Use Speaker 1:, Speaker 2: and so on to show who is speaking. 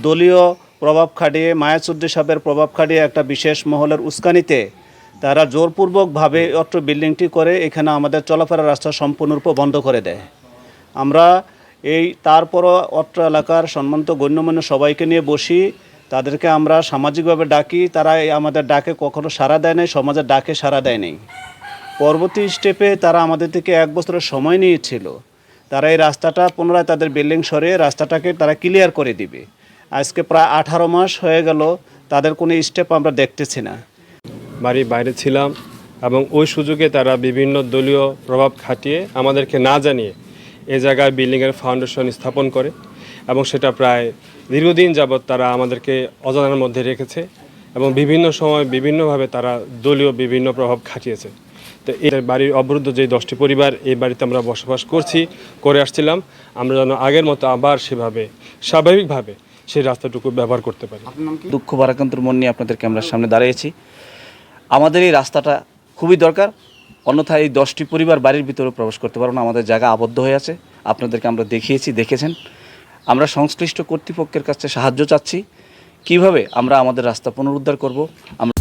Speaker 1: দলীয় প্রভাব খাটিয়ে মায়াচৌধুরী সাহেবের প্রভাব খাটিয়ে একটা বিশেষ মহলের উস্কানিতে তারা জোরপূর্বকভাবে অত্র বিল্ডিংটি করে এখানে আমাদের চলাফেরার রাস্তা সম্পূর্ণরূপে বন্ধ করে দেয়। আমরা তারপরও অত্র এলাকার সম্মানিত গণ্যমান্য সবাইকে নিয়ে বসি, তাদেরকে আমরা সামাজিকভাবে ডাকি, তারা আমাদের ডাকে কখনো সাড়া দেয় নাই, সমাজের ডাকে সাড়া দেয় নাই। পরবর্তী স্টেপে তারা আমাদের থেকে 1 বছরের সময় নিয়েছিল। তারা এই রাস্তাটা পুনরায় তাদের বিল্ডিং সরিয়ে রাস্তাটাকে তারা ক্লিয়ার করে দিবে। আজকে প্রায় 18 মাস হয়ে গেল, তাদের কোনো স্টেপ আমরা দেখতেছি না।
Speaker 2: বাড়ির বাইরে ছিলাম এবং ওই সুযোগে তারা বিভিন্ন দলীয় প্রভাব খাটিয়ে আমাদেরকে না জানিয়ে এ জায়গায় বিল্ডিংয়ের ফাউন্ডেশন স্থাপন করে এবং সেটা প্রায় দীর্ঘদিন যাবৎ তারা আমাদেরকে অজানার মধ্যে রেখেছে এবং বিভিন্ন সময় বিভিন্নভাবে তারা দলীয় বিভিন্ন প্রভাব খাটিয়েছে। তো এর বাড়ির অবরুদ্ধ যে 10টি পরিবার এই বাড়িতে আমরা বসবাস করে আসছিলাম, আমরা যেন আগের মতো আবার সেভাবে স্বাভাবিকভাবে সেই রাস্তাটুকু ব্যবহার করতে পারি।
Speaker 1: দুঃখ ভারাক্রান্ত মন নিয়ে আপনাদের ক্যামেরার সামনে দাঁড়িয়েছি। আমাদের এই রাস্তাটা খুবই দরকার, অন্যথায় এই 10টি পরিবার বাড়ির ভিতরে প্রবেশ করতে পারবো না। আমাদের জায়গা আবদ্ধ হয়ে আছে, আপনাদেরকে আমরা দেখেছেন। আমরা সংশ্লিষ্ট কর্তৃপক্ষের কাছে সাহায্য চাচ্ছি, কিভাবে আমরা আমাদের রাস্তা পুনরুদ্ধার করব। আমরা